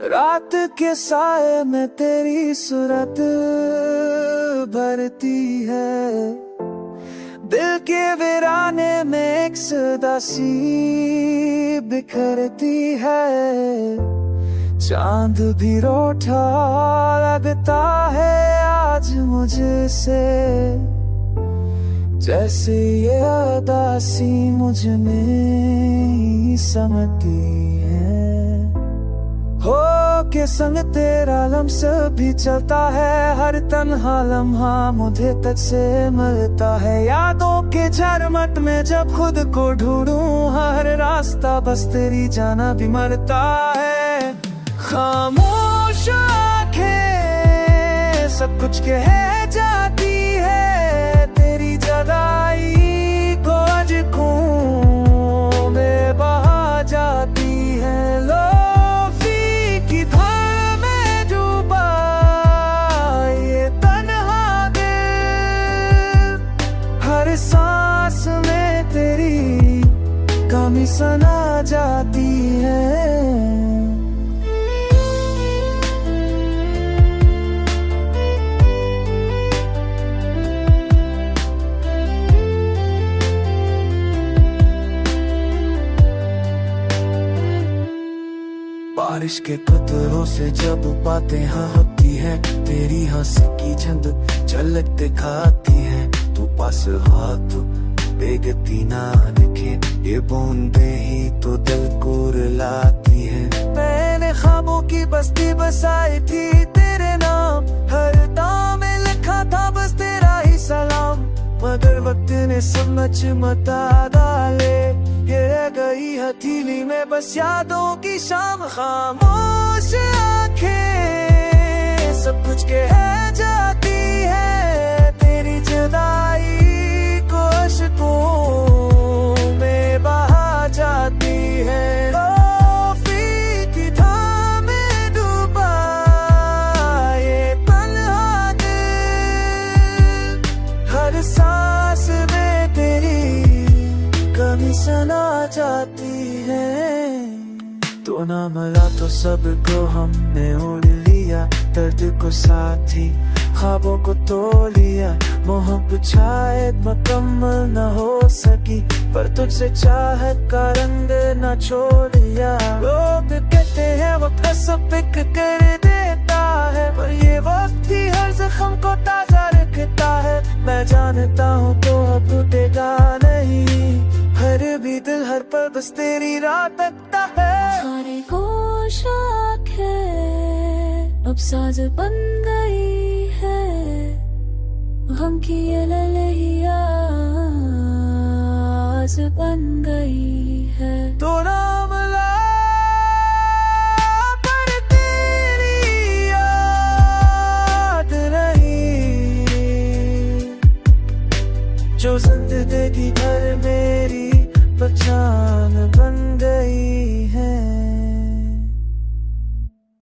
रात के साए में तेरी सूरत भरती है, दिल के वीराने में एक सदा सी बिखरती है। चांद भी रूठा लगता है आज मुझसे, जैसे ये उदासी मुझ में ही समती है। हो के संग तेरा लम्स भी चलता है, हर तन्हा लम्हा मुझे तक से मिलता है। यादों के झरमट में जब खुद को ढूंढूं, हर रास्ता बस तेरी जाना भी मरता है। खामोश आंखें सब कुछ कह जाती है, तेरी जुदाई को आज खून में बहा जाती है। लोफी की धार में डूबा ये तन्हा दिल, हर सांस में तेरी कमी सना जाती है। बारिश के कतरों से जब बातें होती है, तेरी हंसी की झंड झलक दिखाती है। तू पास हाथ बेगती ना दिखे, ये बूंदे ही तो दिल को रुलाती है। मैंने ख्वाबों की बस्ती बसाई थी तेरे नाम, हर दाम में लिखा था बस तेरा ही सलाम। मगर वक्त ने सब मचा डाले, ये रह गई हथेली में बस यादों की शाम। खामोश आंखें सब कुछ कह जाती है, तेरी जुदाई को अश्कों में बहा जाती है। लोफी की धार में डूबा ये तन्हा दिल, हर सांस में तेरी कमी सना जाती है। तो ना मिला तो सबको हमने ओढ़ लिया, दर्द को साथी ख्वाबों को तोड़ लिया। मोहब्बत शायद मुकम्मल न हो सकी, पर तुझसे चाहत का रंग न छोड़िया। लोग कहते हैं वक्त सब पिक कर देता है, पर ये वक्त ही हर जख्म को ताजा रखता है। मैं जानता हूँ तो अब टूटेगा नहीं, हर भी दिल हर पल बस तेरी राह तकता है। सारे गोश आँखें अब साज बन गई है, गम की ये ललहिया आवाज़ बन गई है। तो नाम ला पर तेरी याद नहीं, जो जिंदगी भर